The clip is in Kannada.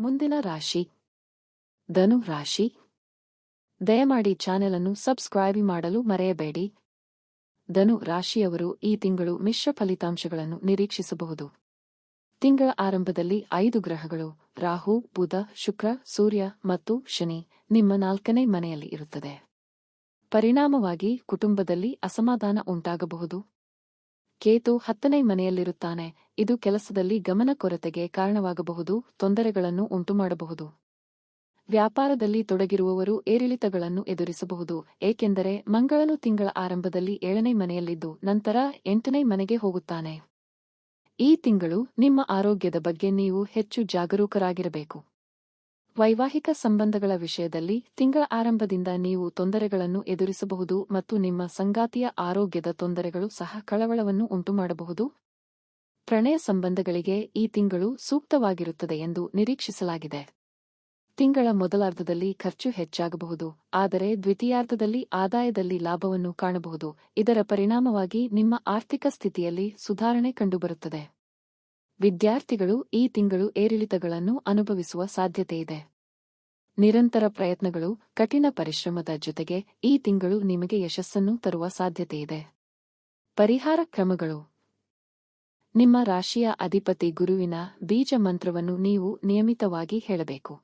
ಮುಂದಿನ ರಾಶಿ ಧನು ರಾಶಿ. ದಯಮಾಡಿ ಚಾನೆಲ್ ಅನ್ನು ಸಬ್ಸ್ಕ್ರೈಬ್ ಮಾಡಲು ಮರೆಯಬೇಡಿ. ಧನು ರಾಶಿಯವರು ಈ ತಿಂಗಳು ಮಿಶ್ರ ಫಲಿತಾಂಶಗಳನ್ನು ನಿರೀಕ್ಷಿಸಬಹುದು. ತಿಂಗಳ ಆರಂಭದಲ್ಲಿ 5 ಗ್ರಹಗಳು ರಾಹು, ಬುಧ, ಶುಕ್ರ, ಸೂರ್ಯ ಮತ್ತು ಶನಿ ನಿಮ್ಮ 4ನೇ ಮನೆಯಲ್ಲಿ ಇರುತ್ತದೆ. ಪರಿಣಾಮವಾಗಿ ಕುಟುಂಬದಲ್ಲಿ ಅಸಮಾಧಾನ ಉಂಟಾಗಬಹುದು. ಕೇತು 10ನೇ ಮನೆಯಲ್ಲಿರುತ್ತಾನೆ. ಇದು ಕೆಲಸದಲ್ಲಿ ಗಮನ ಕೊರತೆಗೆ ಕಾರಣವಾಗಬಹುದು, ತೊಂದರೆಗಳನ್ನು ಉಂಟುಮಾಡಬಹುದು. ವ್ಯಾಪಾರದಲ್ಲಿ ತೊಡಗಿರುವವರು ಏರಿಳಿತಗಳನ್ನು ಎದುರಿಸಬಹುದು, ಏಕೆಂದರೆ ಮಂಗಳನು ತಿಂಗಳ ಆರಂಭದಲ್ಲಿ 7ನೇ ಮನೆಯಲ್ಲಿದ್ದು ನಂತರ 8ನೇ ಮನೆಗೆ ಹೋಗುತ್ತಾನೆ. ಈ ತಿಂಗಳು ನಿಮ್ಮ ಆರೋಗ್ಯದ ಬಗ್ಗೆ ನೀವು ಹೆಚ್ಚು ಜಾಗರೂಕರಾಗಿರಬೇಕು. ವೈವಾಹಿಕ ಸಂಬಂಧಗಳ ವಿಷಯದಲ್ಲಿ ತಿಂಗಳ ಆರಂಭದಿಂದ ನೀವು ತೊಂದರೆಗಳನ್ನು ಎದುರಿಸಬಹುದು ಮತ್ತು ನಿಮ್ಮ ಸಂಗಾತಿಯ ಆರೋಗ್ಯದ ತೊಂದರೆಗಳು ಸಹ ಕಳವಳವನ್ನು ಉಂಟುಮಾಡಬಹುದು. ಪ್ರಣಯ ಸಂಬಂಧಗಳಿಗೆ ಈ ತಿಂಗಳು ಸೂಕ್ತವಾಗಿರುತ್ತದೆ ಎಂದು ನಿರೀಕ್ಷಿಸಲಾಗಿದೆ. ತಿಂಗಳ ಮೊದಲಾರ್ಧದಲ್ಲಿ ಖರ್ಚು ಹೆಚ್ಚಾಗಬಹುದು, ಆದರೆ ದ್ವಿತೀಯಾರ್ಧದಲ್ಲಿ ಆದಾಯದಲ್ಲಿ ಲಾಭವನ್ನು ಕಾಣಬಹುದು. ಇದರ ಪರಿಣಾಮವಾಗಿ ನಿಮ್ಮ ಆರ್ಥಿಕ ಸ್ಥಿತಿಯಲ್ಲಿ ಸುಧಾರಣೆ ಕಂಡುಬರುತ್ತದೆ. ವಿದ್ಯಾರ್ಥಿಗಳು ಈ ತಿಂಗಳು ಏರಿಳಿತಗಳನ್ನು ಅನುಭವಿಸುವ ಸಾಧ್ಯತೆಯಿದೆ. ನಿರಂತರ ಪ್ರಯತ್ನಗಳು, ಕಠಿಣ ಪರಿಶ್ರಮದ ಜೊತೆಗೆ ಈ ತಿಂಗಳು ನಿಮಗೆ ಯಶಸ್ಸನ್ನು ತರುವ ಸಾಧ್ಯತೆಯಿದೆ. ಪರಿಹಾರ ಕ್ರಮಗಳು. ನಿಮ್ಮ ರಾಶಿಯ ಅಧಿಪತಿ ಗುರುವಿನ ಬೀಜ ಮಂತ್ರವನ್ನು ನೀವು ನಿಯಮಿತವಾಗಿ ಹೇಳಬೇಕು.